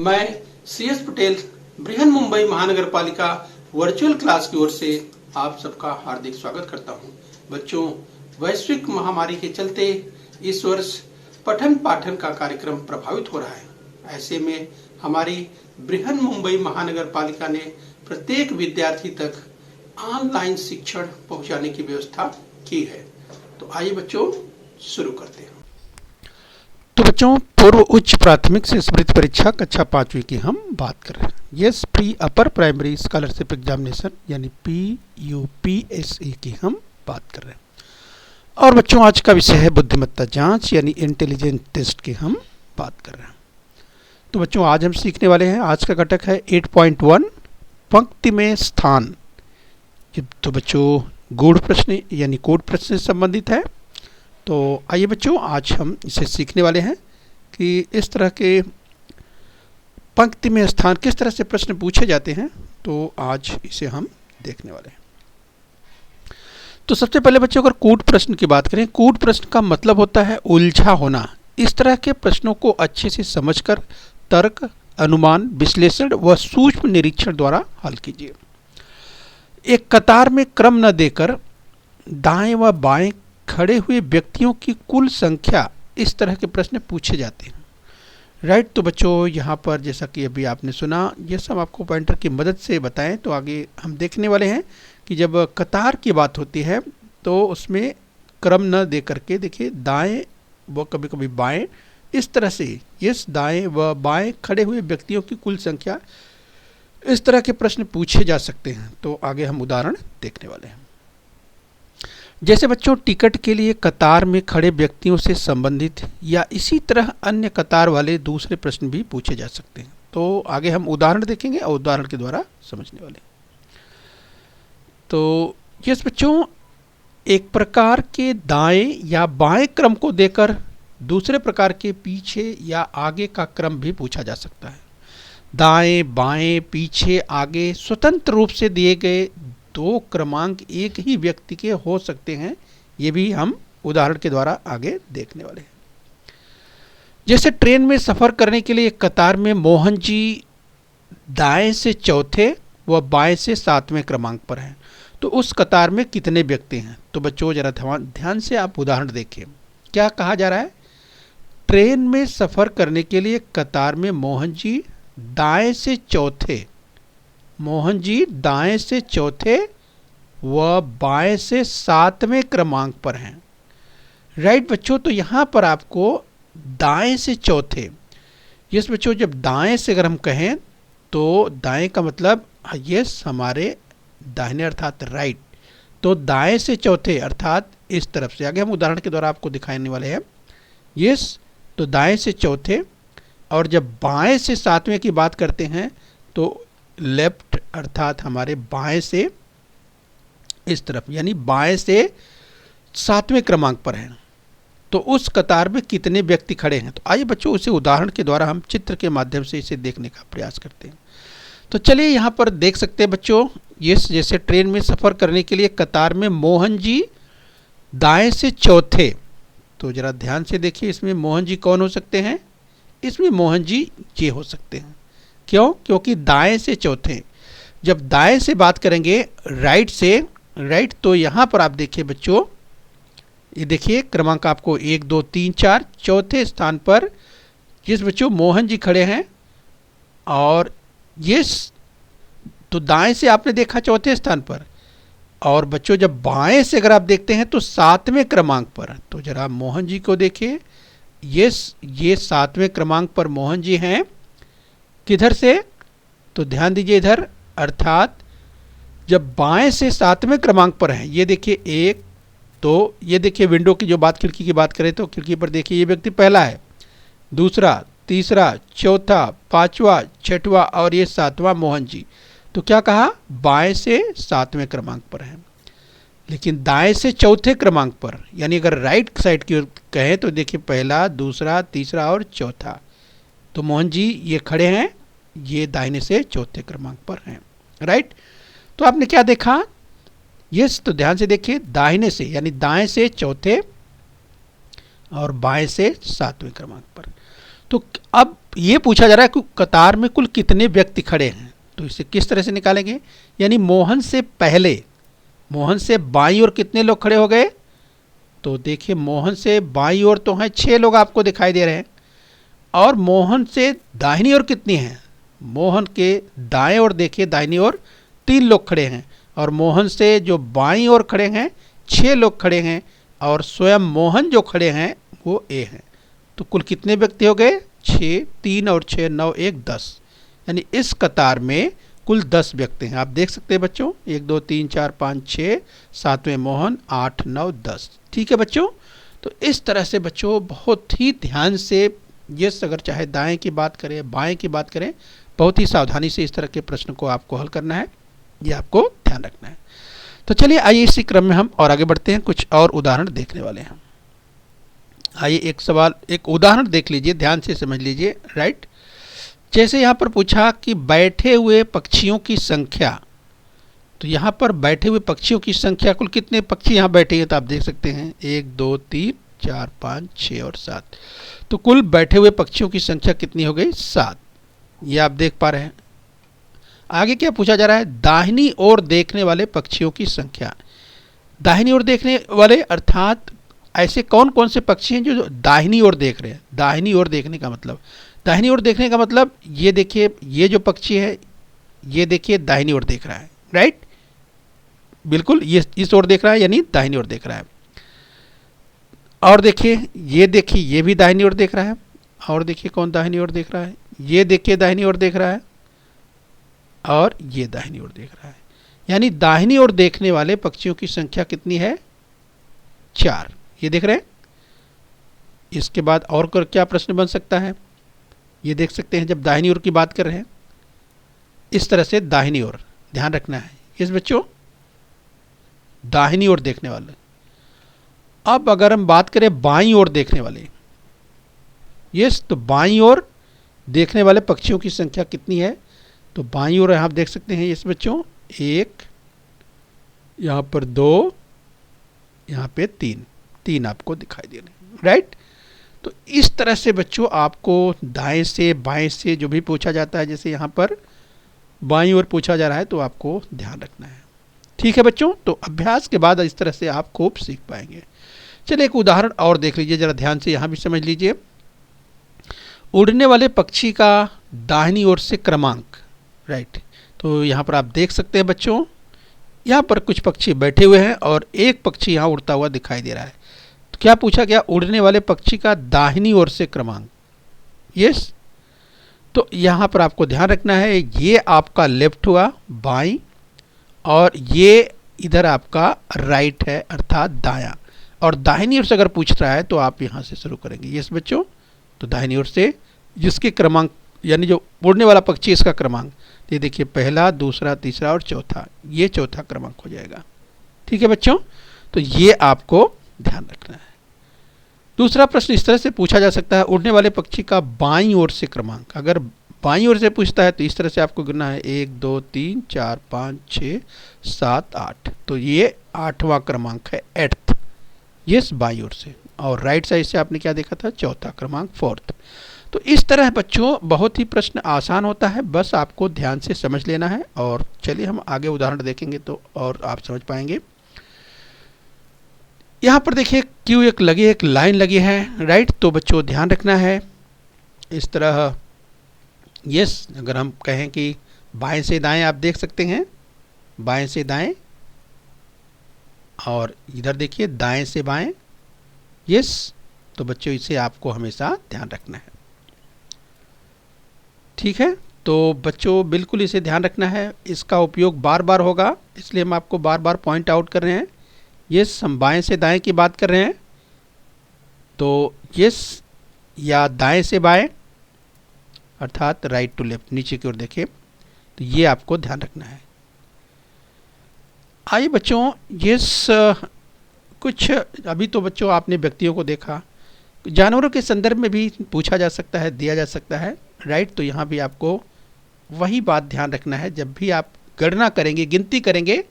मैं CS पटेल बृहन मुंबई महानगर पालिका वर्चुअल क्लास की ओर से आप सबका हार्दिक स्वागत करता हूं। बच्चों, वैश्विक महामारी के चलते इस वर्ष पठन पाठन का कार्यक्रम प्रभावित हो रहा है। ऐसे में हमारी बृहन मुंबई महानगर पालिका ने प्रत्येक विद्यार्थी तक ऑनलाइन शिक्षण पहुंचाने की व्यवस्था की है। तो आइए बच्चों शुरू करते हैं। तो बच्चों, पूर्व उच्च प्राथमिक से स्मृति परीक्षा कक्षा 5वीं की हम बात कर रहे हैं। Yes, pre upper primary scholarship examination यानी PUPSE की हम बात कर रहे हैं। और बच्चों, आज का विषय है बुद्धिमत्ता जांच यानी इंटेलिजेंस टेस्ट की हम बात कर रहे हैं। तो बच्चों, आज हम सीखने वाले हैं, आज का घटक है 8.1 पंक्ति में स्थान। तो बच्चों, गूढ़ प्रश्न यानी कोड प्रश्न से संबंधित है। तो आइए बच्चों, आज हम इसे सीखने वाले हैं कि इस तरह के पंक्ति में स्थान किस तरह से प्रश्न पूछे जाते हैं। तो आज इसे हम देखने वाले हैं। तो सबसे पहले बच्चों, अगर कूट प्रश्न की बात करें, कूट प्रश्न का मतलब होता है उलझा होना। इस तरह के प्रश्नों को अच्छे से समझकर तर्क, अनुमान, विश्लेषण व सूक्ष्म निरीक्षण द्वारा हल कीजिए। एक कतार में क्रम न देकर दाएं व बाएं खड़े हुए व्यक्तियों की कुल संख्या, इस तरह के प्रश्न पूछे जाते हैं। राइट। तो बच्चों, यहाँ पर जैसा कि अभी आपने सुना, ये सब आपको पॉइंटर की मदद से बताएं। तो आगे हम देखने वाले हैं कि जब कतार की बात होती है तो उसमें क्रम न दे करके देखिए दाएं व कभी कभी बाएं, इस तरह से यस दाएं व बाएं खड़े हुए व्यक्तियों की कुल संख्या, इस तरह के प्रश्न पूछे जा सकते हैं। तो आगे हम उदाहरण देखने वाले हैं। जैसे बच्चों, टिकट के लिए कतार में खड़े व्यक्तियों से संबंधित या इसी तरह अन्य कतार वाले दूसरे प्रश्न भी पूछे जा सकते हैं। तो आगे हम उदाहरण देखेंगे और उदाहरण के द्वारा समझने वाले हैं। तो यस बच्चों, एक प्रकार के दाएं या बाएं क्रम को देकर दूसरे प्रकार के पीछे या आगे का क्रम भी पूछा जा सकता है। दाएं, बाएं, पीछे, आगे स्वतंत्र रूप से दिए गए दो क्रमांक एक ही व्यक्ति के हो सकते हैं। ये भी हम उदाहरण के द्वारा आगे देखने वाले हैं। जैसे ट्रेन में सफर करने के लिए कतार में मोहन जी दाएं से चौथे व बाएं से 7वें क्रमांक पर हैं। तो उस कतार में कितने व्यक्ति हैं? तो बच्चों, जरा ध्यान से आप उदाहरण देखिए। क्या कहा जा रहा है? ट्रेन में सफर करने के लिए कतार में मोहन जी दाएं से चौथे, मोहन जी दाएं से चौथे व बाएं से 7वें क्रमांक पर हैं। राइट बच्चों। तो यहां पर आपको दाएं से चौथे, यस बच्चों, जब दाएं से अगर हम कहें तो दाएं का मतलब यस हमारे दाहिने अर्थात राइट। तो दाएं से चौथे अर्थात इस तरफ से, आगे हम उदाहरण के द्वारा आपको दिखाने वाले हैं। यस, तो दाएं से चौथे, और जब बाएं से 7वें की बात करते हैं तो लेफ्ट अर्थात हमारे बाएं से इस तरफ, यानी बाएं से 7वें क्रमांक पर हैं। तो उस कतार में कितने व्यक्ति खड़े हैं? तो आइए बच्चों, उसे उदाहरण के द्वारा हम चित्र के माध्यम से इसे देखने का प्रयास करते हैं। तो चलिए यहाँ पर देख सकते हैं बच्चों, ये जैसे ट्रेन में सफ़र करने के लिए कतार में मोहन जी दाएं से चौथे। तो जरा ध्यान से देखिए, इसमें मोहन जी कौन हो सकते हैं? इसमें मोहन जी ये हो सकते हैं। क्यों? क्योंकि दाएं से चौथे। जब दाएं से बात करेंगे राइट से, राइट, तो यहाँ पर आप देखिए बच्चों, ये देखिए क्रमांक आपको 1 2 3 4 चौथे स्थान पर जिस बच्चों मोहन जी खड़े हैं। और ये तो दाएं से आपने देखा चौथे स्थान पर, और बच्चों जब बाएं से अगर आप देखते हैं तो 7वें क्रमांक पर। तो जरा मोहन जी को देखिए, ये 7वें क्रमांक पर मोहन जी हैं। किधर से? तो ध्यान दीजिए इधर, अर्थात जब बाएं से 7वें क्रमांक पर हैं, ये देखिए एक, तो ये देखिए विंडो की जो बात, खिड़की की बात करें तो खिड़की पर देखिए ये व्यक्ति पहला है, दूसरा, तीसरा, चौथा, 5वां, 6वां और ये 7वां मोहन जी। तो क्या कहा? बाएं से 7वें क्रमांक पर हैं। लेकिन दाएं से चौथे क्रमांक पर, यानी अगर राइट साइड की ओर कहें तो देखिए पहला, दूसरा, तीसरा और चौथा। तो मोहन जी ये खड़े हैं, ये दाहिने से चौथे क्रमांक पर हैं। राइट। तो आपने क्या देखा? यस, तो ध्यान से देखिए, दाहिने से यानी दाएं से चौथे और बाएं से 7वें क्रमांक पर। तो अब ये पूछा जा रहा है कि कतार में कुल कितने व्यक्ति खड़े हैं, तो इसे किस तरह से निकालेंगे। यानी मोहन से पहले, मोहन से बाईं ओर कितने लोग खड़े हो गए, तो देखिए मोहन से बाईं ओर तो हैं 6 लोग आपको दिखाई दे रहे हैं, और मोहन से दाहिनी ओर कितनी हैं, मोहन के दाएं ओर देखिए दाहिनी ओर 3 लोग खड़े हैं, और मोहन से जो बाईं ओर खड़े हैं 6 लोग खड़े हैं, और स्वयं मोहन जो खड़े हैं वो ए हैं। तो कुल कितने व्यक्ति हो गए, 6, 3 और 6 9 1 10, यानी इस कतार में कुल 10 व्यक्ति हैं। आप देख सकते हैं बच्चों, 1 2 3 4 5 6, 7वें मोहन, 8 9 10। ठीक है बच्चों, तो इस तरह से बच्चों बहुत ही ध्यान से, ये अगर चाहे दाएं की बात करें बाएं की बात करें, बहुत ही सावधानी से इस तरह के प्रश्न को आपको हल करना है, ये आपको ध्यान रखना है। तो चलिए आइए इसी क्रम में हम और आगे बढ़ते हैं, कुछ और उदाहरण देखने वाले हैं। आइए एक सवाल, एक उदाहरण देख लीजिए, ध्यान से समझ लीजिए। राइट, जैसे यहाँ पर पूछा कि बैठे हुए पक्षियों की संख्या, तो यहाँ पर बैठे हुए पक्षियों की संख्या, कुल कितने पक्षी यहाँ बैठे हैं, तो आप देख सकते हैं 1 2 3 4 5 6 और 7। तो कुल बैठे हुए पक्षियों की संख्या कितनी हो गई, 7। ये आप देख पा रहे हैं। आगे क्या पूछा जा रहा है, दाहिनी ओर देखने वाले पक्षियों की संख्या। दाहिनी ओर देखने वाले अर्थात ऐसे कौन कौन से पक्षी हैं जो दाहिनी ओर देख रहे हैं। दाहिनी ओर देखने का मतलब, दाहिनी ओर देखने का मतलब ये देखिए, ये जो पक्षी है ये देखिए दाहिनी ओर देख रहा है। राइट, बिल्कुल ये इस ओर देख रहा है, यानी दाहिनी ओर देख रहा है। और देखिए ये भी दाहिनी ओर देख रहा है, और देखिए कौन दाहिनी ओर देख रहा है, ये देखिए दाहिनी ओर देख रहा है, और ये दाहिनी ओर देख रहा है। यानी दाहिनी ओर देखने वाले पक्षियों की संख्या कितनी है, 4। ये देख रहे हैं। इसके बाद और क्या प्रश्न बन सकता है, ये देख सकते हैं, जब दाहिनी ओर की बात कर रहे हैं इस तरह से दाहिनी ओर ध्यान रखना है। इस बच्चों दाहिनी ओर देखने वाले। अब अगर हम बात करें बाईं ओर देखने वाले, यस, तो बाईं ओर देखने वाले पक्षियों की संख्या कितनी है, तो बाईं ओर आप देख सकते हैं इस बच्चों 1, यहाँ पर 2, यहाँ पे 3 आपको दिखाई दे रहे हैं। राइट, तो इस तरह से बच्चों आपको दाएं से बाएं से जो भी पूछा जाता है, जैसे यहाँ पर बाईं ओर पूछा जा रहा है, तो आपको ध्यान रखना है। ठीक है बच्चों, तो अभ्यास के बाद इस तरह से आप खूब सीख पाएंगे। चलिए एक उदाहरण और देख लीजिए, जरा ध्यान से यहाँ भी समझ लीजिए। उड़ने वाले पक्षी का दाहिनी ओर से क्रमांक। राइट, तो यहाँ पर आप देख सकते हैं बच्चों, यहाँ पर कुछ पक्षी बैठे हुए हैं और एक पक्षी यहाँ उड़ता हुआ दिखाई दे रहा है। तो क्या पूछा गया, उड़ने वाले पक्षी का दाहिनी ओर से क्रमांक। यस, तो यहाँ पर आपको ध्यान रखना है, ये आपका लेफ्ट हुआ बाईं, और ये इधर आपका राइट है अर्थात दायां। और दाहिनी ओर से अगर पूछ रहा है तो आप यहाँ से शुरू करेंगे। यस बच्चों, तो दाहिनी ओर से जिसके क्रमांक, यानी जो उड़ने वाला पक्षी इसका क्रमांक, ये देखिए पहला, दूसरा, तीसरा और चौथा, ये चौथा क्रमांक हो जाएगा। ठीक है बच्चों, तो ये आपको ध्यान रखना है। दूसरा प्रश्न इस तरह से पूछा जा सकता है, उड़ने वाले पक्षी का बाईं ओर से क्रमांक। अगर बाईं ओर से पूछता है तो इस तरह से आपको गिनना है 1 2 3 4 5 6 7 8, तो ये 8वां क्रमांक है, 8th। यस, बाईं ओर से। और राइट साइड से आपने क्या देखा था, चौथा क्रमांक, 4th। तो इस तरह बच्चों बहुत ही प्रश्न आसान होता है, बस आपको ध्यान से समझ लेना है। और चलिए हम आगे उदाहरण देखेंगे तो और आप समझ पाएंगे। यहाँ पर देखिए क्यों एक लाइन लगी है। राइट, तो बच्चों ध्यान रखना है इस तरह। यस, अगर हम कहें कि बाएं से दाएं, आप देख सकते हैं बाएं से दाएं, और इधर देखिए दाएं से बाएं। यस, तो बच्चों इसे आपको हमेशा ध्यान रखना है। ठीक है, तो बच्चों बिल्कुल इसे ध्यान रखना है, इसका उपयोग बार बार होगा, इसलिए हम आपको बार बार पॉइंट आउट कर रहे हैं। यस, हम बाएं से दाएं की बात कर रहे हैं, तो यस या दाएं से बाएं अर्थात राइट टू लेफ्ट, नीचे की ओर देखें, तो ये आपको ध्यान रखना है। आइए बच्चों, यस कुछ अभी तो बच्चों आपने व्यक्तियों को देखा, जानवरों के संदर्भ में भी पूछा जा सकता है, दिया जा सकता है। राइट, तो यहाँ भी आपको वही बात ध्यान रखना है, जब भी आप गणना करेंगे, गिनती करेंगे,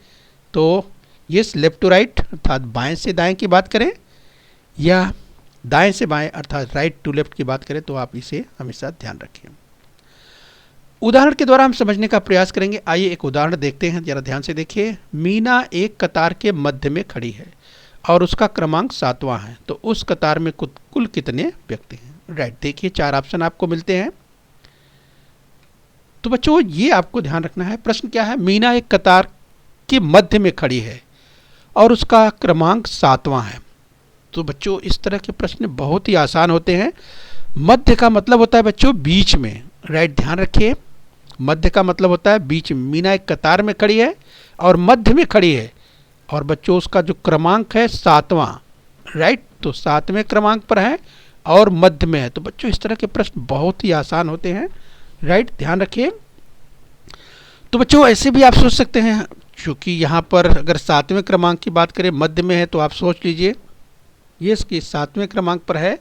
तो यस लेफ्ट टू राइट अर्थात बाएं से दाएं की बात करें, या दाएं से बाएं अर्थात राइट टू लेफ्ट की बात करें तो आप इसे हमेशा ध्यान रखें। उदाहरण के द्वारा हम समझने का प्रयास करेंगे। आइए एक उदाहरण देखते हैं, जरा ध्यान से देखिए। मीना एक कतार के मध्य में खड़ी है और उसका क्रमांक 7वां है, तो उस कतार में कुल कितने व्यक्ति हैं? राइट, देखिए 4 ऑप्शन आपको मिलते हैं। तो बच्चों ये आपको ध्यान रखना है। प्रश्न क्या है? मीना एक कतार के मध्य में खड़ी है और उसका क्रमांक 7वां है। तो बच्चों इस तरह के प्रश्न बहुत ही आसान होते हैं। मध्य का मतलब होता है बच्चों बीच में। राइट, ध्यान रखिए, मध्य का मतलब होता है बीच में। मीना एक कतार में खड़ी है और मध्य में खड़ी है और बच्चों उसका जो क्रमांक है 7वां। राइट, तो 7वें क्रमांक पर है और मध्य में है। तो बच्चों इस तरह के प्रश्न बहुत ही आसान होते हैं। राइट, ध्यान रखिए। तो बच्चों ऐसे भी आप सोच सकते हैं, क्योंकि यहाँ पर अगर 7वें क्रमांक की बात करें मध्य में है, तो आप सोच लीजिए ये इसकी 7वें क्रमांक पर है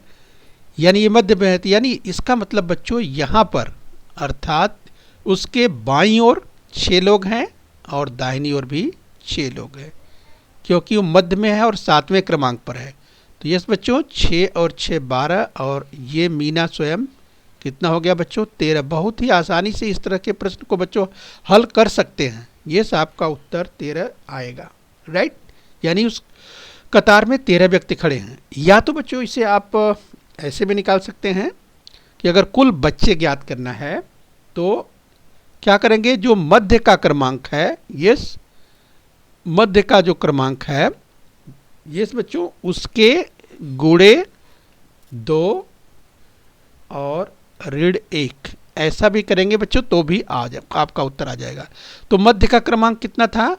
यानी ये मध्य में है, तो यानी इसका मतलब बच्चों यहाँ पर अर्थात उसके बाईं ओर 6 लोग हैं और दाहिनी ओर भी 6 लोग हैं, क्योंकि वो मध्य में है और 7वें क्रमांक पर है। तो यस बच्चों 6 और 6 12 और ये मीना स्वयं कितना हो गया बच्चों? 13। बहुत ही आसानी से इस तरह के प्रश्न को बच्चों हल कर सकते हैं। यस, आपका उत्तर 13 आएगा। राइट, यानी उस कतार में 13 व्यक्ति खड़े हैं। या तो बच्चों इसे आप ऐसे भी निकाल सकते हैं कि अगर कुल बच्चे ज्ञात करना है तो क्या करेंगे? जो मध्य का क्रमांक है, यस मध्य का जो क्रमांक है, यस बच्चों उसके गुणे 2 और ऋण 1 ऐसा भी करेंगे बच्चों तो भी आपका उत्तर आ जाएगा। तो मध्य का क्रमांक कितना था?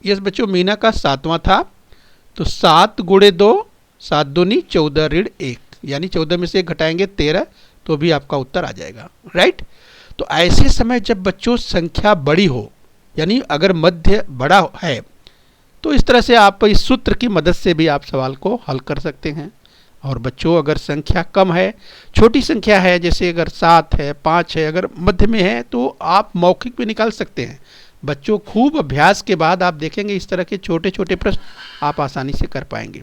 यस बच्चों मीना का 7वां था, तो 7 गुणे 2 7 दूनी 14 ऋण 1 यानी 14 में से घटाएंगे 13 तो भी आपका उत्तर आ जाएगा। राइट, तो ऐसे समय जब बच्चों संख्या बड़ी हो यानी अगर मध्य बड़ा है तो इस तरह से आप इस सूत्र की मदद से भी आप सवाल को हल कर सकते हैं। और बच्चों अगर संख्या कम है, छोटी संख्या है, जैसे अगर 7 है 5 है, अगर मध्य में है तो आप मौखिक भी निकाल सकते हैं। बच्चों खूब अभ्यास के बाद आप देखेंगे इस तरह के छोटे छोटे प्रश्न आप आसानी से कर पाएंगे।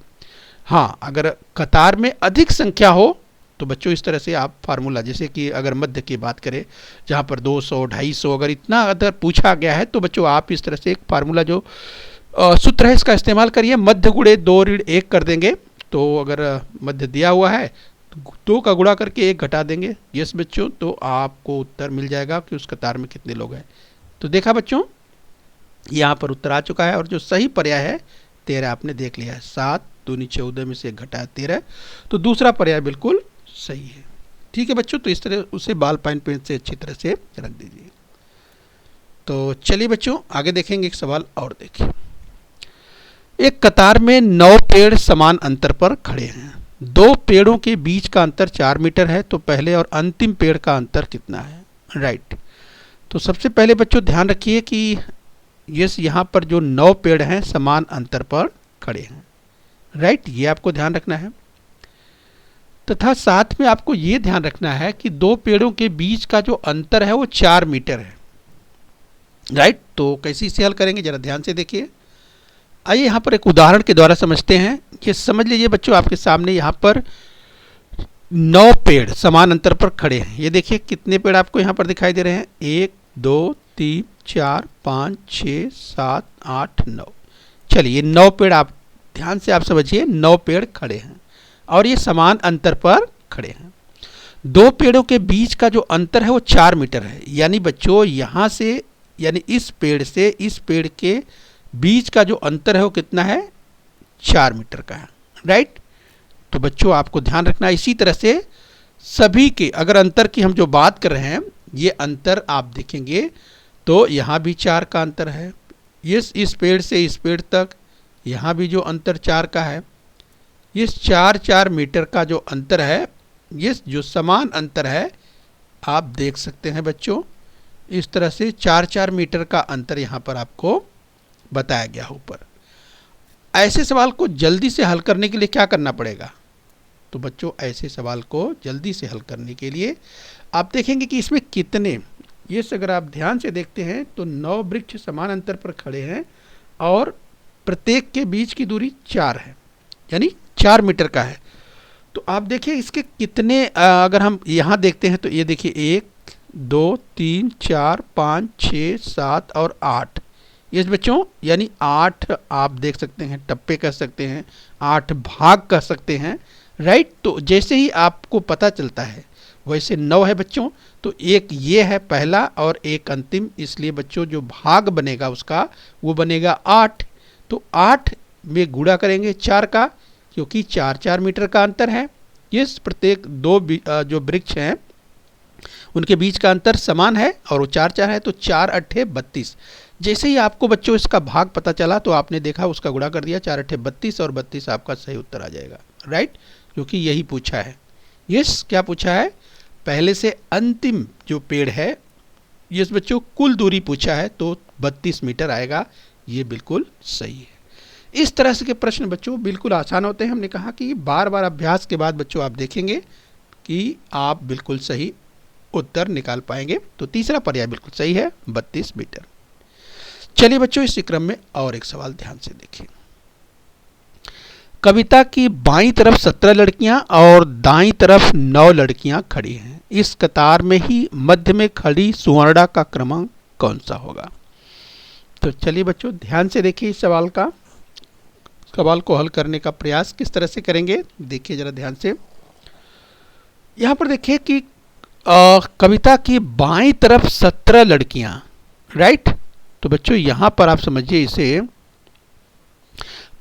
हाँ, अगर कतार में अधिक संख्या हो तो बच्चों इस तरह से आप फार्मूला, जैसे कि अगर मध्य की बात करें जहाँ पर 200 250 अगर इतना अगर पूछा गया है तो बच्चों आप इस तरह से एक फार्मूला जो सूत्र है इसका इस्तेमाल करिए। मध्य गुणे 2 ऋण 1 कर देंगे, तो अगर मध्य दिया हुआ है तो 2 का गुणा करके 1 घटा देंगे। यस बच्चों, तो आपको उत्तर मिल जाएगा कि उस कतार में कितने लोग हैं। तो देखा बच्चों यहाँ पर उत्तर आ चुका है और जो सही पर्याय है 13 आपने देख लिया है। 7 दूनी 14 में से घटाया 13, तो दूसरा पर्याय बिल्कुल सही है। ठीक है बच्चों, तो इस तरह उसे बॉल पॉइंट पेन से अच्छी तरह से रख दीजिए। तो चलिए बच्चों आगे देखेंगे एक सवाल और देखिए। एक कतार में 9 पेड़ समान अंतर पर खड़े हैं। 2 पेड़ों के बीच का अंतर 4 मीटर है, तो पहले और अंतिम पेड़ का अंतर कितना है? राइट, तो सबसे पहले बच्चों ध्यान रखिए कि यस यहाँ पर जो 9 पेड़ हैं समान अंतर पर खड़े हैं। राइट, ये आपको ध्यान रखना है। तथा साथ में आपको ये ध्यान रखना है कि 2 पेड़ों के बीच का जो अंतर है वो 4 मीटर है। राइट, तो कैसे इसे हल करेंगे जरा ध्यान से देखिए। आइए यहाँ पर एक उदाहरण के द्वारा समझते हैं। ये समझ लीजिए बच्चों आपके सामने यहाँ पर 9 पेड़ समान अंतर पर खड़े हैं। ये देखिए कितने पेड़ आपको यहाँ पर दिखाई दे रहे हैं? 1 2 3 4 5 6 7 8 9। चलिए 9 पेड़ आप ध्यान से आप समझिए, 9 पेड़ खड़े हैं और ये समान अंतर पर खड़े हैं। 2 पेड़ों के बीच का जो अंतर है वो 4 मीटर है, यानी बच्चों यहाँ से यानी इस पेड़ से इस पेड़ के बीच का जो अंतर है वो कितना है? 4 मीटर का है। राइट, तो बच्चों आपको ध्यान रखना है। इसी तरह से सभी के अगर अंतर की हम जो बात कर रहे हैं, ये अंतर आप देखेंगे तो यहाँ भी 4 का अंतर है। इस पेड़ से इस पेड़ तक यहाँ भी जो अंतर 4 का है। इस 4 मीटर का जो अंतर है, ये जो समान अंतर है आप देख सकते हैं बच्चों। इस तरह से 4 मीटर का अंतर यहाँ पर आपको बताया गया ऊपर। ऐसे सवाल को जल्दी से हल करने के लिए क्या करना पड़ेगा? तो बच्चों ऐसे सवाल को जल्दी से हल करने के लिए आप देखेंगे कि इसमें कितने, ये अगर आप ध्यान से देखते हैं तो 9 वृक्ष समान अंतर पर खड़े हैं और प्रत्येक के बीच की दूरी 4 है, यानी 4 मीटर का है। तो आप देखिए इसके कितने अगर हम यहाँ देखते हैं तो ये देखिए 1 2 3 4 5 6 7 और 8। यस बच्चों, यानी 8 आप देख सकते हैं, टप्पे कह सकते हैं, 8 भाग कह सकते हैं, राइट। तो जैसे ही आपको पता चलता है वैसे 9 है बच्चों, तो एक ये है पहला और एक अंतिम, इसलिए बच्चों जो भाग बनेगा उसका वो बनेगा 8। तो 8 में गुणा करेंगे 4 का, क्योंकि 4-4 मीटर का अंतर है। इस प्रत्येक दो जो वृक्ष हैं उनके बीच का अंतर समान है और वो 4-4 है, तो 4 अट्ठे 32। जैसे ही आपको बच्चों इसका भाग पता चला तो आपने देखा उसका गुणा कर दिया, 4 अट्ठे 32 और 32 आपका सही उत्तर आ जाएगा, राइट, क्योंकि यही पूछा है। यस, क्या पूछा है, पहले से अंतिम जो पेड़ है, यस बच्चों कुल दूरी पूछा है तो 32 मीटर आएगा, ये बिल्कुल सही है। इस तरह से के प्रश्न बच्चों बिल्कुल आसान होते हैं। हमने कहा कि बार बार अभ्यास के बाद बच्चों आप देखेंगे कि आप बिल्कुल सही उत्तर निकाल पाएंगे। तो तीसरा पर्याय बिल्कुल सही है, 32 मीटर। चलिए बच्चों इसी क्रम में और एक सवाल ध्यान से देखिए। कविता की बाईं तरफ 17 लड़कियां और दाईं तरफ 9 लड़कियां खड़ी हैं। इस कतार में ही मध्य में खड़ी सुवर्णा का क्रमांक कौन सा होगा? तो चलिए बच्चों ध्यान से देखिए इस सवाल को हल करने का प्रयास किस तरह से करेंगे, देखिए जरा ध्यान से। यहां पर देखिए कि कविता की बाईं तरफ 17 लड़कियां, राइट। तो बच्चों यहां पर आप समझिए इसे,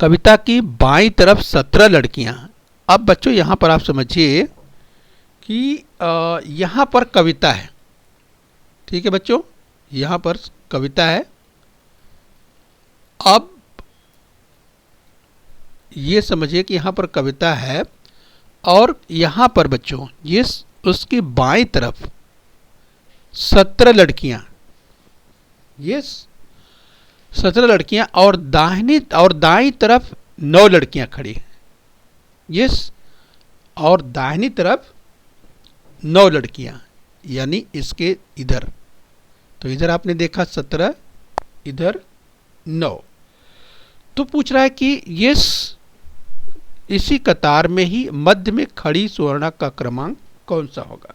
कविता की बाईं तरफ 17 लड़कियां। अब बच्चों यहां पर आप समझिए कि यहां पर कविता है, ठीक है बच्चों, यहां पर कविता है। अब ये समझिए कि यहां पर कविता है और यहां पर बच्चों ये उसकी बाईं तरफ 17 लड़कियां, ये 17 लड़कियां और दाईं तरफ 9 लड़कियां खड़ी हैं। यस, और दाहिनी तरफ 9 लड़कियां, यानी इसके इधर, तो इधर आपने देखा 17, इधर 9। तो पूछ रहा है कि यस इसी कतार में ही मध्य में खड़ी सुवर्णा का क्रमांक कौन सा होगा?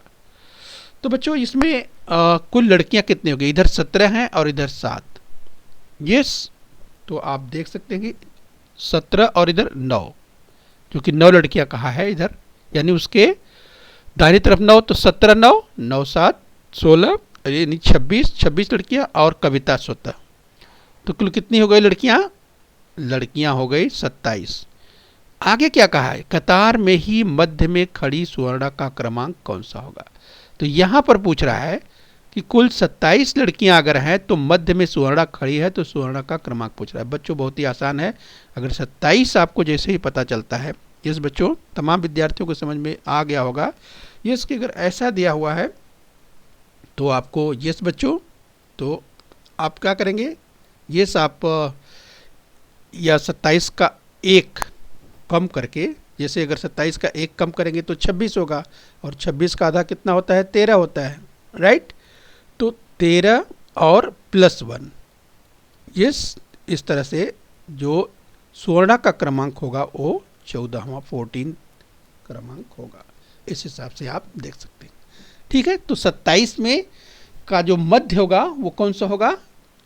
तो बच्चों इसमें कुल लड़कियां कितनी हो गई? इधर 17 हैं और इधर 7। यस, तो आप देख सकते हैं कि 17 और इधर 9, क्योंकि 9 लड़कियां कहा है इधर, यानी उसके दाहिनी तरफ 9, तो 17 9 9 7 16, यानी 26 लड़कियां और कविता 17। तो कुल कितनी हो गई लड़कियां हो गई 27। आगे क्या कहा है? कतार में ही मध्य में खड़ी सुवर्णा का क्रमांक कौन सा होगा? तो यहां पर पूछ रहा है कि कुल 27 लड़कियां अगर हैं तो मध्य में सुवर्णा खड़ी है, तो सुवर्णा का क्रमांक पूछ रहा है। बच्चों बहुत ही आसान है, अगर 27 आपको जैसे ही पता चलता है, यस बच्चों तमाम विद्यार्थियों को समझ में आ गया होगा। यस कि अगर ऐसा दिया हुआ है तो आपको, यस बच्चों, तो आप क्या करेंगे, यस आप या 27 का 1 कम करके, जैसे अगर 27 का 1 कम करेंगे तो 26 होगा, और 26 का आधा कितना होता है? 13 होता है, राइट। तो 13 और +1, यस, इस तरह से जो सुवर्णा का क्रमांक होगा वो 14वां 14 क्रमांक होगा। इस हिसाब से आप देख सकते हैं, ठीक है। तो 27 में का जो मध्य होगा वो कौन सा होगा?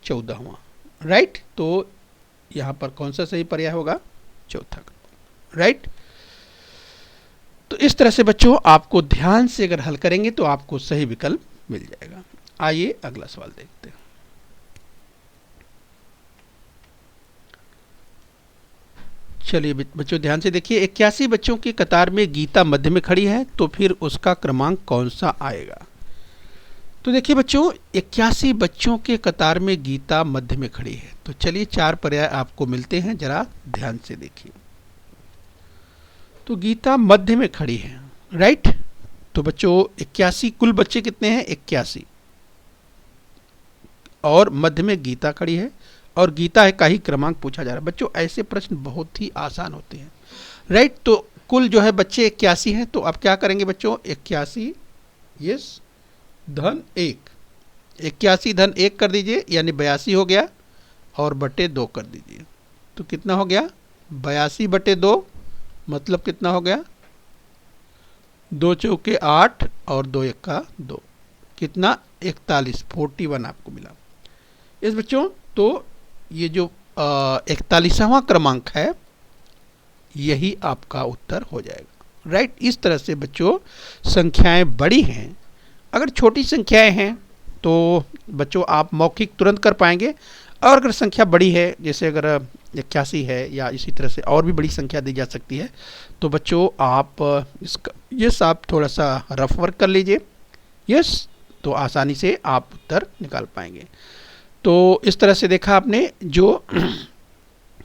14वां, राइट। तो यहाँ पर कौन सा सही पर्याय होगा? चौथा, राइट। तो इस तरह से बच्चों आपको ध्यान से अगर हल करेंगे तो आपको सही विकल्प मिल जाएगा। आइए अगला सवाल देखते हैं। चलिए बच्चों ध्यान से देखिए, 81 बच्चों की कतार में गीता मध्य में खड़ी है, तो फिर उसका क्रमांक कौन सा आएगा? तो देखिए बच्चों 81 बच्चों के कतार में गीता मध्य में खड़ी है, तो चलिए 4 पर्याय आपको मिलते हैं, जरा ध्यान से देखिए। तो गीता मध्य में खड़ी है, राइट। तो बच्चों 81 कुल बच्चे कितने हैं? 81, और मध्य में गीता खड़ी है और गीता का ही क्रमांक पूछा जा रहा है। बच्चों ऐसे प्रश्न बहुत ही आसान होते हैं, राइट। तो कुल जो है बच्चे 81 हैं, तो आप क्या करेंगे बच्चों? 81 यस धन 1, 81 धन 1 कर दीजिए, यानी 82 हो गया, और बटे 2 कर दीजिए, तो कितना हो गया? 82 बटे 2 मतलब कितना हो गया? 2 चौके 8 और 2 एक्का 2, कितना 41, 41 आपको मिला। इस बच्चों तो ये जो 41वां क्रमांक है यही आपका उत्तर हो जाएगा, राइट। इस तरह से बच्चों संख्याएं बड़ी हैं, अगर छोटी संख्याएं हैं तो बच्चों आप मौखिक तुरंत कर पाएंगे, और अगर संख्या बड़ी है जैसे अगर 81 है या इसी तरह से और भी बड़ी संख्या दी जा सकती है, तो बच्चों आप इसका यस आप थोड़ा सा रफ वर्क कर लीजिए, यस, तो आसानी से आप उत्तर निकाल पाएंगे। तो इस तरह से देखा आपने जो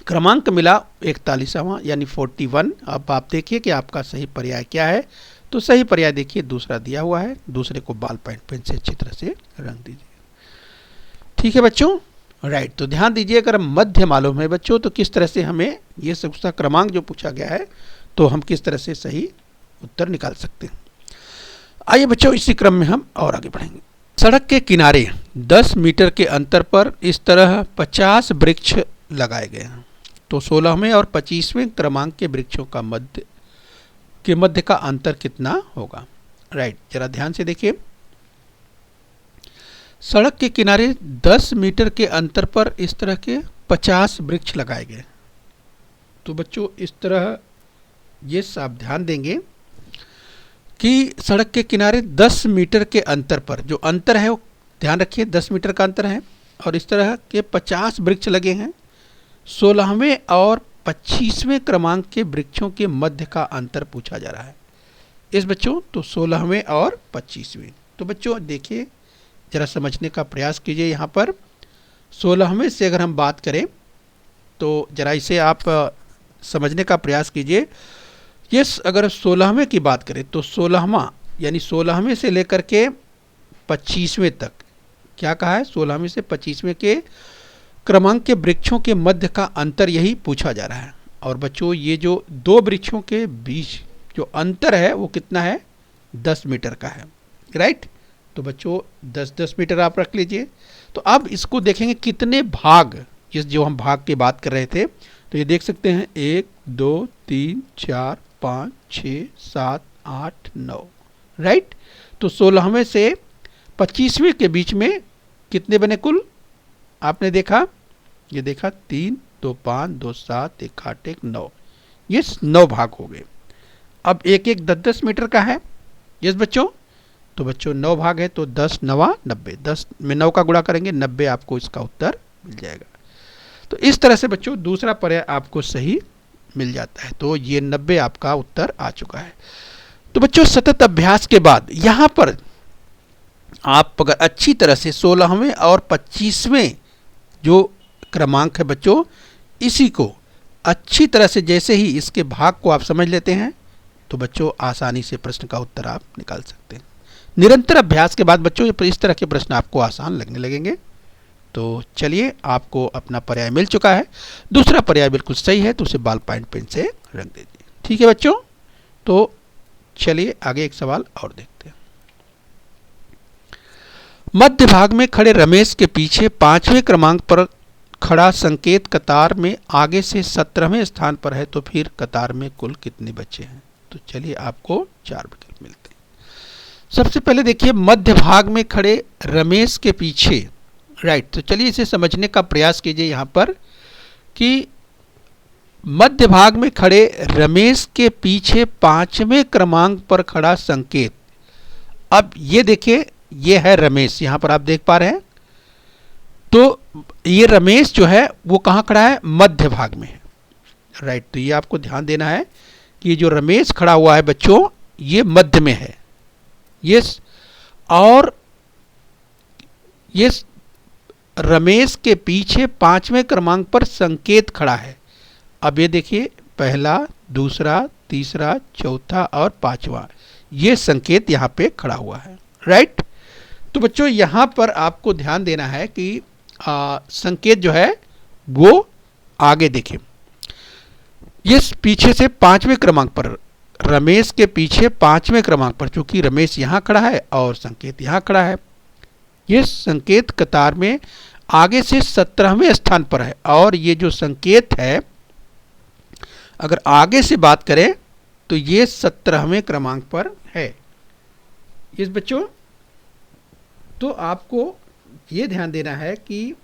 क्रमांक मिला 41वां यानी 41। अब आप देखिए कि आपका सही पर्याय क्या है, तो सही पर्याय देखिए दूसरा दिया हुआ है, दूसरे को बॉल पॉइंट पेन से अच्छी तरह से रंग दीजिए, ठीक है बच्चों, राइट। तो ध्यान दीजिए अगर मध्य मालूम है बच्चों तो किस तरह से हमें ये सबका क्रमांक जो पूछा गया है तो हम किस तरह से सही उत्तर निकाल सकते हैं। आइए बच्चों इसी क्रम में हम और आगे बढ़ेंगे। सड़क के किनारे 10 मीटर के अंतर पर इस तरह 50 वृक्ष लगाए गए हैं, तो 16वें और 25वें क्रमांक के वृक्षों का मध्य का अंतर कितना होगा, राइट। जरा ध्यान से देखिए, सड़क के किनारे 10 मीटर के अंतर पर इस तरह के 50 वृक्ष लगाए गए, तो बच्चों इस तरह ये आप ध्यान देंगे कि सड़क के किनारे 10 मीटर के अंतर पर जो अंतर है वो ध्यान रखिए 10 मीटर का अंतर है, और इस तरह के 50 वृक्ष लगे हैं। 16वें और 25वें क्रमांक के वृक्षों के मध्य का अंतर पूछा जा रहा है इस बच्चों, तो 16वें और 25वें। तो बच्चों देखिए जरा समझने का प्रयास कीजिए, यहाँ पर 16वें से अगर हम बात करें तो जरा इसे आप समझने का प्रयास कीजिए। यस, अगर 16वें की बात करें तो 16वां यानी 16वें से लेकर के 25वें तक क्या कहा है, 16वें से 25वें के क्रमांक के वृक्षों के मध्य का अंतर यही पूछा जा रहा है। और बच्चों ये जो दो वृक्षों के बीच जो अंतर है वो कितना है, 10 मीटर का है, राइट। तो बच्चों 10-10 मीटर आप रख लीजिए। तो अब इसको देखेंगे कितने भाग, जिस जो हम भाग की बात कर रहे थे, तो ये देख सकते हैं 1 2 3 4 5 6 7 8 9, राइट। तो 16वें से 25वें के बीच में कितने बने कुल, आपने देखा, ये देखा 3 2 5 2 7 1 8 1 9, ये 9 भाग हो गए। अब एक 10-10 मीटर का है, यस बच्चों, तो बच्चों 9 भाग है तो 10 9 90, 10 में 9 का गुणा करेंगे 90 आपको इसका उत्तर मिल जाएगा। तो इस तरह से बच्चों दूसरा पर्याय आपको सही मिल जाता है, तो ये 90 आपका उत्तर आ चुका है। तो बच्चों सतत अभ्यास के बाद यहाँ पर आप अगर अच्छी तरह से 16वें और 25वें जो क्रमांक है बच्चों, इसी को अच्छी तरह से जैसे ही इसके भाग को आप समझ लेते हैं तो बच्चों आसानी से प्रश्न का उत्तर आप निकाल सकते हैं। निरंतर अभ्यास के बाद बच्चों इस तरह के प्रश्न आपको आसान लगने लगेंगे। तो चलिए आपको अपना पर्याय मिल चुका है, दूसरा पर्याय बिल्कुल सही है तो उसे बॉल पॉइंट पेन से रख दीजिए, ठीक है बच्चों। तो चलिए आगे एक सवाल और देखते हैं। मध्य भाग में खड़े रमेश के पीछे 5वें क्रमांक पर खड़ा संकेत कतार में आगे से 17वें स्थान पर है, तो फिर कतार में कुल कितने बच्चे हैं। तो चलिए आपको 4 विकल्प मिलते हैं। सबसे पहले देखिए मध्य भाग में खड़े रमेश के पीछे, राइट। तो चलिए इसे समझने का प्रयास कीजिए यहाँ पर कि मध्य भाग में खड़े रमेश के पीछे 5वें क्रमांक पर खड़ा संकेत। अब ये देखिए ये है रमेश, यहाँ पर आप देख पा रहे हैं, तो ये रमेश जो है वो कहाँ खड़ा है, मध्य भाग में है, राइट। तो ये आपको ध्यान देना है कि जो रमेश खड़ा हुआ है बच्चों ये मध्य में है, यस। और ये रमेश के पीछे 5वें क्रमांक पर संकेत खड़ा है। अब ये देखिए पहला, दूसरा, तीसरा, चौथा और 5वां ये संकेत यहाँ पे खड़ा हुआ है, राइट। तो बच्चों यहाँ पर आपको ध्यान देना है कि संकेत जो है वो आगे देखें, ये पीछे से 5वें क्रमांक पर, रमेश के पीछे 5वें क्रमांक पर, चूंकि रमेश यहाँ खड़ा है और संकेत यहाँ खड़ा है, ये संकेत कतार में आगे से 17वें स्थान पर है। और ये जो संकेत है अगर आगे से बात करें तो ये 17वें क्रमांक पर है। इस बच्चों, तो आपको ये ध्यान देना है कि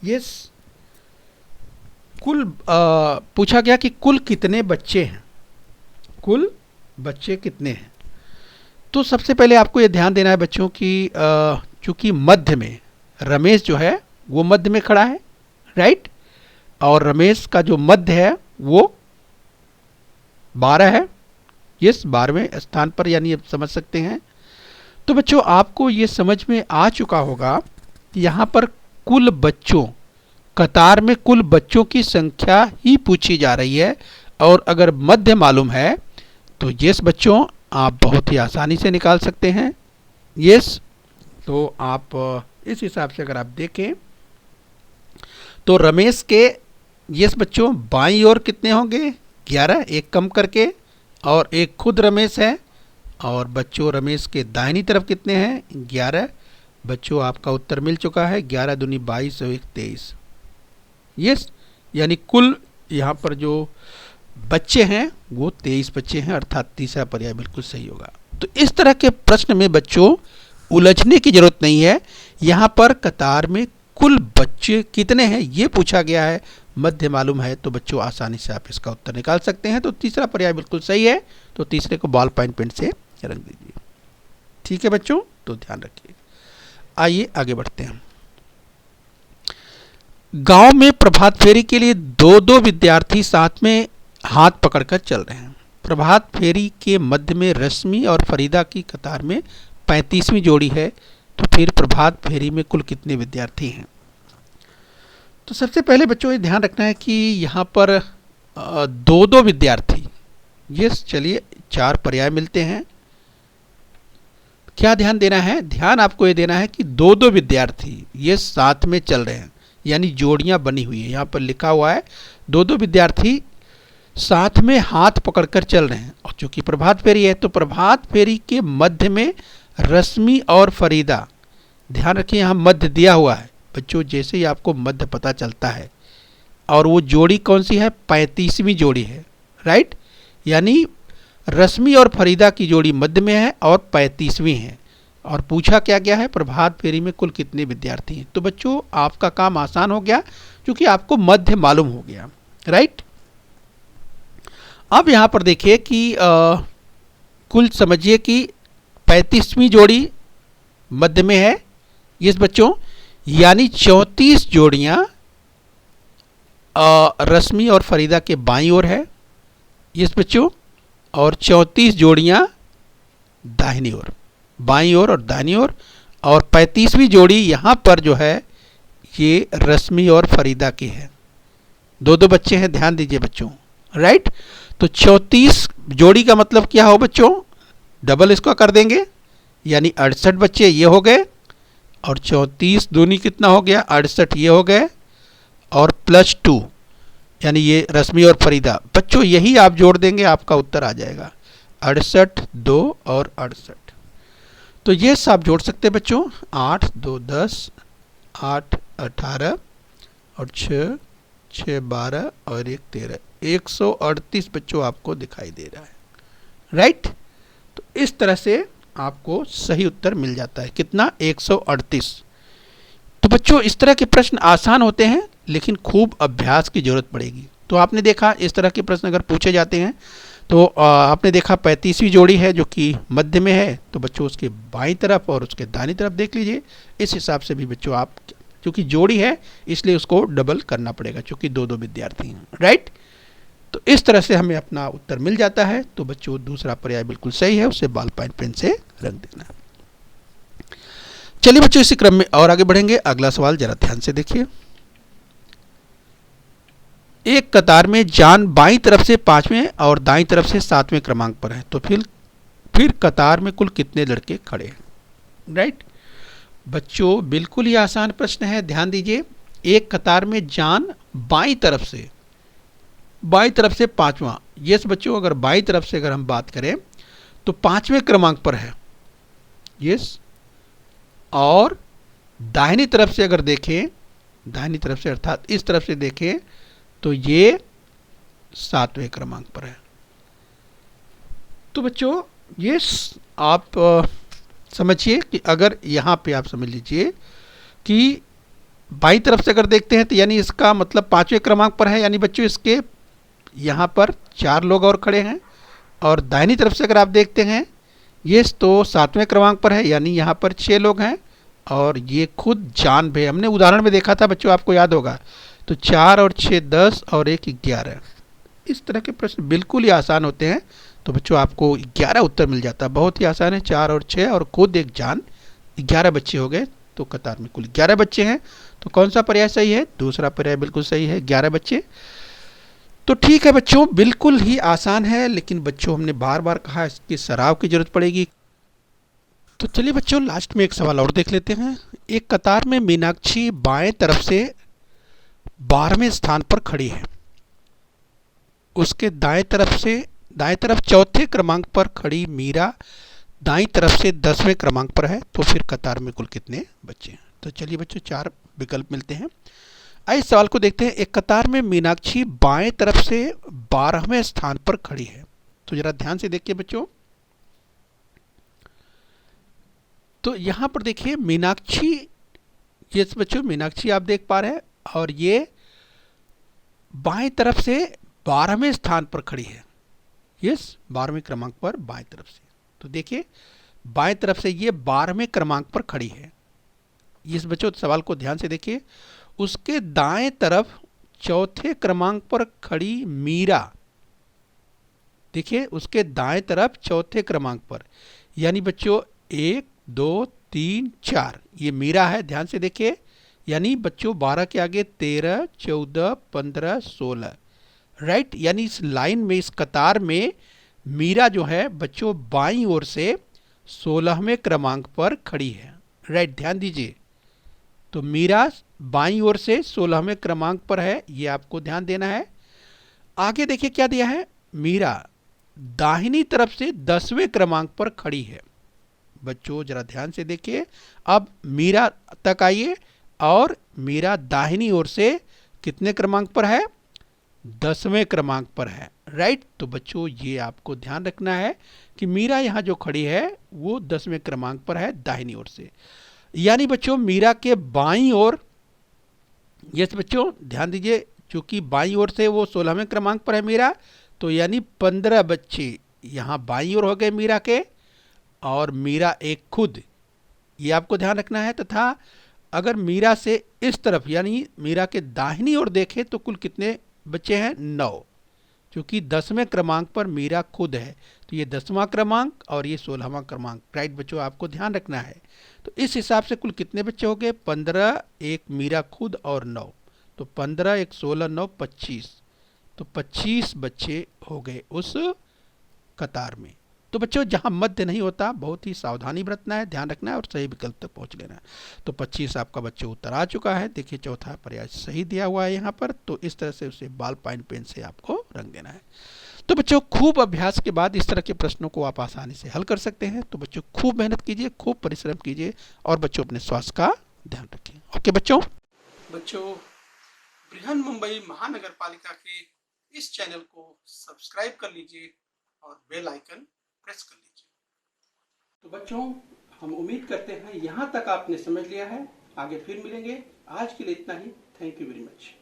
ये कुल पूछा गया कि कुल कितने बच्चे हैं, कुल बच्चे कितने हैं। तो सबसे पहले आपको ये ध्यान देना है बच्चों कि चूंकि मध्य में रमेश जो है वो मध्य में खड़ा है, राइट, और रमेश का जो मध्य है वो 12 है, इस 12वें स्थान पर, यानी आप समझ सकते हैं। तो बच्चों आपको ये समझ में आ चुका होगा कि यहाँ पर कुल बच्चों, कतार में कुल बच्चों की संख्या ही पूछी जा रही है, और अगर मध्य मालूम है तो यस बच्चों आप बहुत ही आसानी से निकाल सकते हैं। यस, तो आप इस हिसाब से अगर आप देखें तो रमेश के यस बच्चों बाईं ओर कितने होंगे, 11, एक कम करके, और एक खुद रमेश है, और बच्चों रमेश के दाहिनी तरफ कितने हैं, 11। बच्चों आपका उत्तर मिल चुका है, 11 दूनी 22 और 1 23। यस, यानी कुल यहाँ पर जो बच्चे हैं वो 23 बच्चे हैं, अर्थात तीसरा पर्याय बिल्कुल सही होगा। तो इस तरह के प्रश्न में बच्चों उलझने की जरूरत नहीं है। यहाँ पर कतार में कुल बच्चे कितने हैं ये पूछा गया है, मध्य मालूम है तो बच्चों आसानी से आप इसका उत्तर निकाल सकते हैं। तो तीसरा पर्याय बिल्कुल सही है, तो तीसरे को बॉल पॉइंट पेन से रख दीजिए। ठीक है बच्चों, तो ध्यान रखिए। आइए आगे बढ़ते हैं। गांव में प्रभात फेरी के लिए 2-2 विद्यार्थी साथ में हाथ पकड़कर चल रहे हैं। प्रभात फेरी के मध्य में रश्मि और फरीदा की कतार में 35वीं जोड़ी है, तो फिर प्रभात फेरी में कुल कितने विद्यार्थी हैं। तो सबसे पहले बच्चों ये ध्यान रखना है कि यहाँ पर 2-2 विद्यार्थी, यस, चलिए 4 पर्याय मिलते हैं। क्या ध्यान देना है, ध्यान आपको ये देना है कि 2-2 विद्यार्थी ये साथ में चल रहे हैं, यानी जोड़ियां बनी हुई है। यहाँ पर लिखा हुआ है 2-2 विद्यार्थी साथ में हाथ पकड़कर चल रहे हैं, और चूंकि प्रभात फेरी है तो प्रभात फेरी के मध्य में रश्मि और फरीदा, ध्यान रखिए यहाँ मध्य दिया हुआ है बच्चों, जैसे ही आपको मध्य पता चलता है, और वो जोड़ी कौन सी है, 35वीं जोड़ी है, राइट, यानी रश्मि और फरीदा की जोड़ी मध्य में है और 35वीं है। और पूछा क्या गया है, प्रभात फेरी में कुल कितने विद्यार्थी हैं। तो बच्चों आपका काम आसान हो गया क्योंकि आपको मध्य मालूम हो गया, राइट। अब यहाँ पर देखिए कि कुल समझिए कि 35वीं जोड़ी मध्य में है, यस बच्चों, यानी 34 जोड़ियाँ रश्मि और फरीदा के बाईं ओर है, यस बच्चों, और 34 जोड़ियाँ दाहिनी ओर, बाईं ओर और दाहिनी ओर, और 35वीं जोड़ी यहाँ पर जो है ये रश्मि और फरीदा की है। 2-2 बच्चे हैं, ध्यान दीजिए बच्चों, राइट। तो 34 जोड़ी का मतलब क्या हो बच्चों, डबल इसको कर देंगे, यानी 68 बच्चे ये हो गए, और 34 दूनी कितना हो गया, 68 ये हो गए, और +2 यानी ये रश्मि और फरीदा। बच्चों यही आप जोड़ देंगे, आपका उत्तर आ जाएगा 68, 2 और 68। तो ये सब जोड़ सकते हैं बच्चों, 8, 2, 10, 8, 18 और 6, 6, 12 और 1, 13, 138 बच्चों आपको दिखाई दे रहा है, राइट। तो इस तरह से आपको सही उत्तर मिल जाता है, कितना, 138। तो बच्चों इस तरह के प्रश्न आसान होते हैं, लेकिन खूब अभ्यास की जरूरत पड़ेगी। तो आपने देखा इस तरह के प्रश्न अगर पूछे जाते हैं तो आपने देखा 35वीं जोड़ी है जो कि मध्य में है, तो बच्चों उसके बाईं तरफ और उसके दाहिनी तरफ देख लीजिए। इस हिसाब से भी बच्चों आप, क्योंकि जोड़ी है इसलिए उसको डबल करना पड़ेगा, क्योंकि 2-2 विद्यार्थी हैं, राइट। तो इस तरह से हमें अपना उत्तर मिल जाता है। तो बच्चों दूसरा पर्याय बिल्कुल सही है, उसे बॉल पॉइंट पेन से रख देना। चलिए बच्चों इसी क्रम में और आगे बढ़ेंगे। अगला सवाल जरा ध्यान से देखिए। एक कतार में जान बाईं तरफ से 5वें और दाईं तरफ से 7वें क्रमांक पर है, तो फिर कतार में कुल कितने लड़के खड़े हैं, राइट। बच्चों बिल्कुल ही आसान प्रश्न है, ध्यान दीजिए। एक कतार में जान बाईं तरफ से 5वां, यस बच्चों, अगर बाईं तरफ से अगर हम बात करें तो 5वें क्रमांक पर है, यस, और दाहिनी तरफ से अगर देखें, दाहिनी तरफ से अर्थात इस तरफ से देखें तो ये 7वें क्रमांक पर है। तो बच्चों ये आप समझिए कि अगर यहाँ पे आप समझ लीजिए कि बाईं तरफ से अगर देखते हैं तो यानी इसका मतलब 5वें क्रमांक पर है, यानी बच्चों इसके यहाँ पर 4 लोग और खड़े हैं। और दाहिनी तरफ से अगर आप देखते हैं ये तो 7वें क्रमांक पर है, यानी यहाँ पर 6 लोग हैं और ये खुद जान भी। हमने उदाहरण में देखा था बच्चों, आपको याद होगा। तो 4 और 6 10 और 1 11। इस तरह के प्रश्न बिल्कुल ही आसान होते हैं। तो बच्चों आपको 11 उत्तर मिल जाता है, बहुत ही आसान है। 4 और 6 और खुद एक जान, 11 बच्चे हो गए। तो कतार में कुल 11 बच्चे हैं। तो कौन सा पर्याय सही है? दूसरा पर्याय बिल्कुल सही है, 11 बच्चे। तो ठीक है बच्चों, बिल्कुल ही आसान है, लेकिन बच्चों हमने बार बार कहा इसकी सराव की जरूरत पड़ेगी। तो चलिए बच्चों लास्ट में एक सवाल और देख लेते हैं। एक कतार में मीनाक्षी बाएं तरफ से 12वें स्थान पर खड़ी है। उसके दाएं तरफ चौथे क्रमांक पर खड़ी मीरा दाईं तरफ से 10वें क्रमांक पर है। तो फिर कतार में कुल कितने बच्चे हैं? तो चलिए बच्चों 4 विकल्प मिलते हैं। आइए इस सवाल को देखते हैं। एक कतार में मीनाक्षी बाएं तरफ से 12वें स्थान पर खड़ी है। तो जरा ध्यान से देखिए बच्चों। तो यहां पर देखिए मीनाक्षी, ये बच्चों मीनाक्षी आप देख पा रहे हैं और ये बाएं तरफ से 12वें स्थान पर खड़ी है। यस, 12वें क्रमांक पर बाएं तरफ से। तो देखिए बाएं तरफ से ये 12वें क्रमांक पर खड़ी है। इस बच्चों सवाल को ध्यान से देखिए। उसके दाएं तरफ चौथे क्रमांक पर खड़ी मीरा, देखिए उसके दाएं तरफ चौथे क्रमांक पर, यानी बच्चों 1 2 3 4 ये मीरा है। ध्यान से देखिए, यानी बच्चों 12 के आगे 13 14 15 16, राइट। यानी इस लाइन में, इस कतार में मीरा जो है बच्चों बाईं ओर से 16वें क्रमांक पर खड़ी है, राइट। ध्यान दीजिए, तो मीरा बाईं ओर से 16वें क्रमांक पर है, ये आपको ध्यान देना है। आगे देखिए क्या दिया है, मीरा दाहिनी तरफ से 10वें क्रमांक पर खड़ी है। बच्चों जरा ध्यान से देखिए। अब मीरा तक आइए और मीरा दाहिनी ओर से कितने क्रमांक पर है? 10वें क्रमांक पर है, राइट। तो बच्चों ये आपको ध्यान रखना है कि मीरा यहाँ जो खड़ी है वो 10वें क्रमांक पर है दाहिनी ओर से। यानी बच्चों मीरा के बाईं ओर, यस बच्चों ध्यान दीजिए, चूंकि बाईं ओर से वो 16वें क्रमांक पर है मीरा, तो यानी 15 बच्चे यहाँ बाईं ओर हो गए मीरा के, और मीरा एक खुद, ये आपको ध्यान रखना है। तथा अगर मीरा से इस तरफ यानी मीरा के दाहिनी ओर देखें तो कुल कितने बच्चे हैं? 9, क्योंकि 10वें क्रमांक पर मीरा खुद है। तो ये 10वां क्रमांक और ये 16वां क्रमांक, राइट बच्चों आपको ध्यान रखना है। तो इस हिसाब से कुल कितने बच्चे हो गए? 15, एक मीरा खुद और 9, तो 15 एक 16 9 25, तो 25 बच्चे हो गए उस कतार में। तो बच्चों जहां मध्य नहीं होता बहुत ही सावधानी बरतना है, ध्यान रखना है और सही विकल्प तक पहुंच लेना है। तो 25 आपका बच्चों उत्तर आ चुका है। देखिए चौथा पर्याय सही दिया हुआ है यहाँ पर। तो इस तरह से उसे बॉल पॉइंट पेन से आपको रंग देना है। तो बच्चों खूब अभ्यास के बाद इस तरह के प्रश्नों को आप आसानी से हल कर सकते हैं। तो बच्चों खूब मेहनत कीजिए, खूब परिश्रम कीजिए और बच्चों अपने स्वास्थ्य का ध्यान रखिए। ओके बच्चों। बृहन मुंबई महानगर पालिका के इस चैनल को सब्सक्राइब कर लीजिए और बेल आइकन प्रेस कर लीजिए। तो बच्चों हम उम्मीद करते हैं यहाँ तक आपने समझ लिया है। आगे फिर मिलेंगे। आज के लिए इतना ही। Thank you very much.